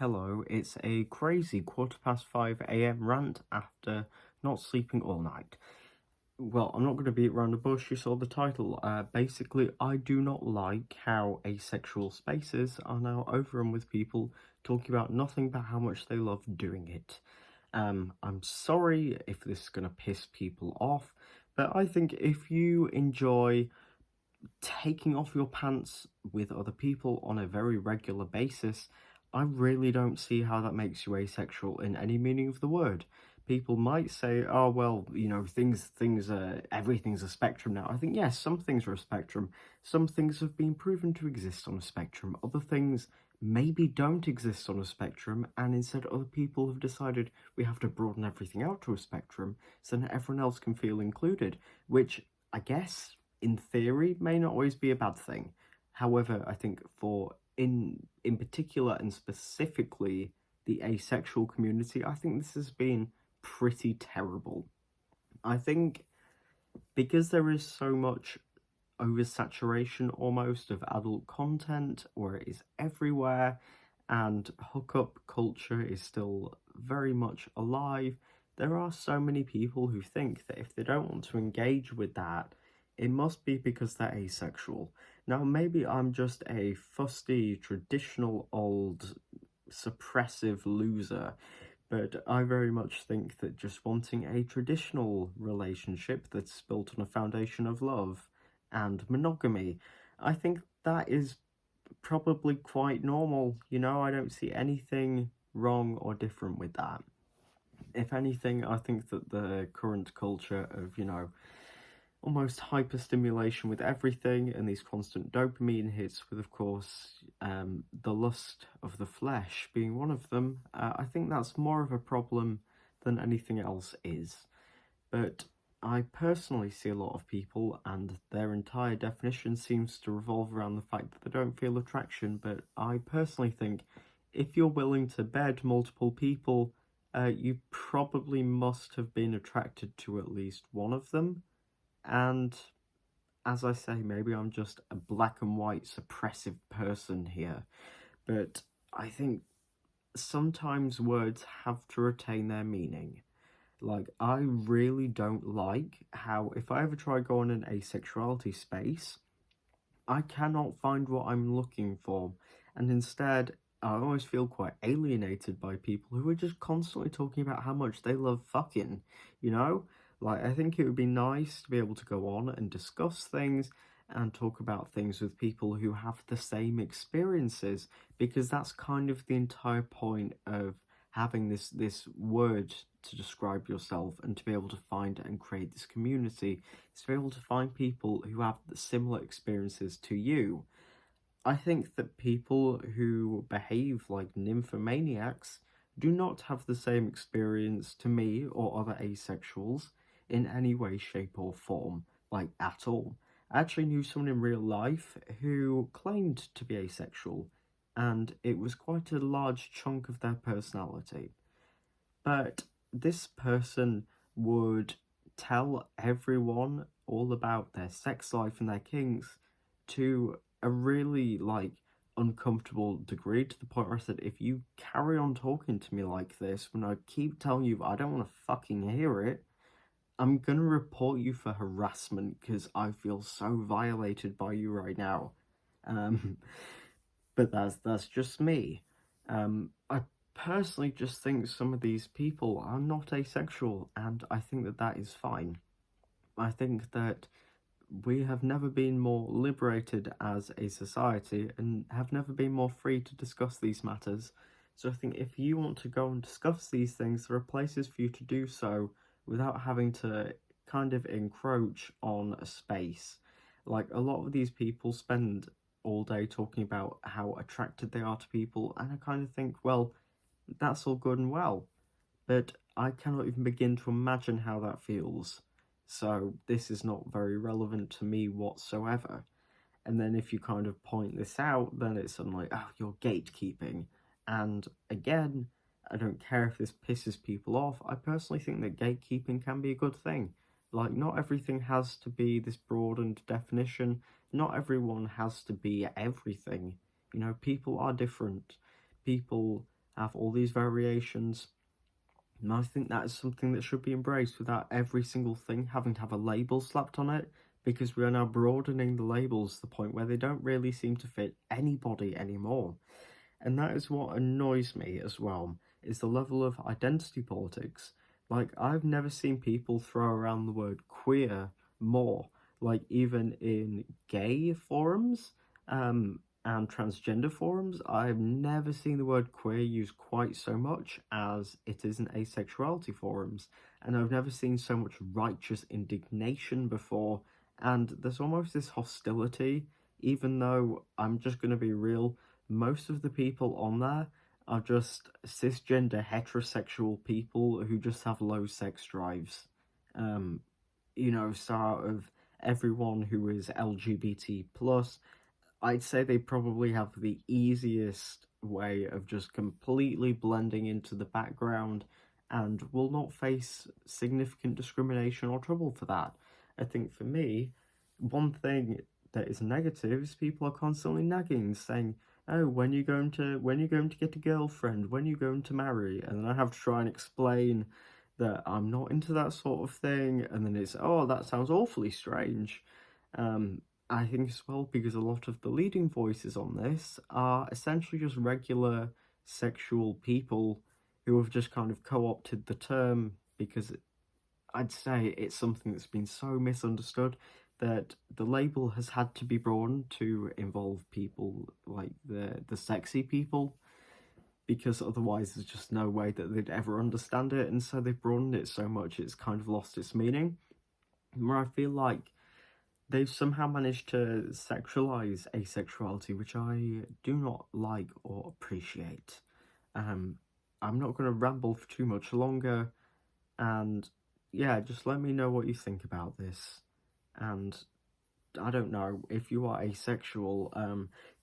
Hello, it's a crazy 5:15 a.m. rant after not sleeping all night. Well, I'm not going to beat around the bush, you saw the title. Basically, I do not like how asexual spaces are now overrun with people talking about nothing but how much they love doing it. I'm sorry if this is going to piss people off, but I think if you enjoy taking off your pants with other people on a very regular basis, I really don't see how that makes you asexual in any meaning of the word. People might say, "Oh well, things are everything's a spectrum now." I think yes, some things are a spectrum. Some things have been proven to exist on a spectrum. Other things maybe don't exist on a spectrum, and instead other people have decided we have to broaden everything out to a spectrum so that everyone else can feel included, which I guess in theory may not always be a bad thing. However, I think for in particular and specifically the asexual community, I think this has been pretty terrible. I think because there is so much oversaturation almost of adult content where it is everywhere and hookup culture is still very much alive, there are so many people who think that if they don't want to engage with that, it must be because they're asexual. Now, maybe I'm just a fusty, traditional, old, suppressive loser, but I very much think that just wanting a traditional relationship that's built on a foundation of love and monogamy, I think that is probably quite normal. I don't see anything wrong or different with that. If anything, I think that the current culture of, almost hyperstimulation with everything and these constant dopamine hits with, of course, the lust of the flesh being one of them, I think that's more of a problem than anything else is. But I personally see a lot of people and their entire definition seems to revolve around the fact that they don't feel attraction, but I personally think if you're willing to bed multiple people, you probably must have been attracted to at least one of them. And as I say, maybe I'm just a black and white suppressive person here, but I think sometimes words have to retain their meaning. Like, I really don't like how if I ever try go on an asexuality space, I cannot find what I'm looking for, and instead, I always feel quite alienated by people who are just constantly talking about how much they love fucking, you know? Like, I think it would be nice to be able to go on and discuss things and talk about things with people who have the same experiences, because that's kind of the entire point of having this word to describe yourself and to be able to find and create this community is to be able to find people who have similar experiences to you. I think that people who behave like nymphomaniacs do not have the same experience to me or other asexuals in any way, shape, or form, like at all. I actually knew someone in real life who claimed to be asexual, and it was quite a large chunk of their personality. But this person would tell everyone all about their sex life and their kinks to a really uncomfortable degree, to the point where I said, if you carry on talking to me like this when I keep telling you I don't want to fucking hear it, I'm gonna report you for harassment because I feel so violated by you right now. Um, but that's just me. I personally just think some of these people are not asexual, and I think that that is fine. I think that we have never been more liberated as a society and have never been more free to discuss these matters. So I think if you want to go and discuss these things, there are places for you to do so without having to kind of encroach on a space. Like, a lot of these people spend all day talking about how attracted they are to people, and I kind of think, well, that's all good and well, but I cannot even begin to imagine how that feels. So this is not very relevant to me whatsoever. And then if you kind of point this out, then it's suddenly, oh, you're gatekeeping. And again, I don't care if this pisses people off. I personally think that gatekeeping can be a good thing. Like, not everything has to be this broadened definition. Not everyone has to be everything. People are different. People have all these variations. And I think that is something that should be embraced without every single thing having to have a label slapped on it, because we are now broadening the labels to the point where they don't really seem to fit anybody anymore. And that is what annoys me as well, is the level of identity politics. Like, I've never seen people throw around the word queer more, like even in gay forums, and transgender forums. I've never seen the word queer used quite so much as it is in asexuality forums, and I've never seen so much righteous indignation before, and there's almost this hostility, even though I'm just going to be real, most of the people on there are just cisgender heterosexual people who just have low sex drives. Um, so out of everyone who is LGBT plus, I'd say they probably have the easiest way of just completely blending into the background and will not face significant discrimination or trouble for that. I think for me, one thing that is negative is people are constantly nagging, saying, "Oh, when you going to get a girlfriend? When you going to marry?" And then I have to try and explain that I'm not into that sort of thing, and then it's, "Oh, that sounds awfully strange." Um, I think as well, because a lot of the leading voices on this are essentially just regular sexual people who have just kind of co-opted the term, because I'd say it's something that's been so misunderstood that the label has had to be broadened to involve people like the sexy people, because otherwise there's just no way that they'd ever understand it, and so they've broadened it so much it's kind of lost its meaning. Where I feel like they've somehow managed to sexualize asexuality, which I do not like or appreciate. Um, I'm not going to ramble for too much longer, and yeah, just let me know what you think about this. And I don't know, if you are asexual,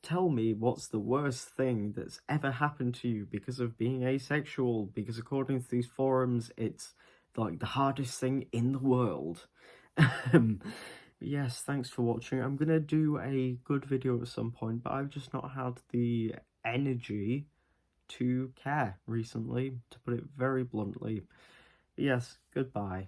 tell me what's the worst thing that's ever happened to you because of being asexual, because according to these forums, it's like the hardest thing in the world. Um, yes, thanks for watching. I'm gonna do a good video at some point, but I've just not had the energy to care recently, to put it very bluntly. Yes, goodbye.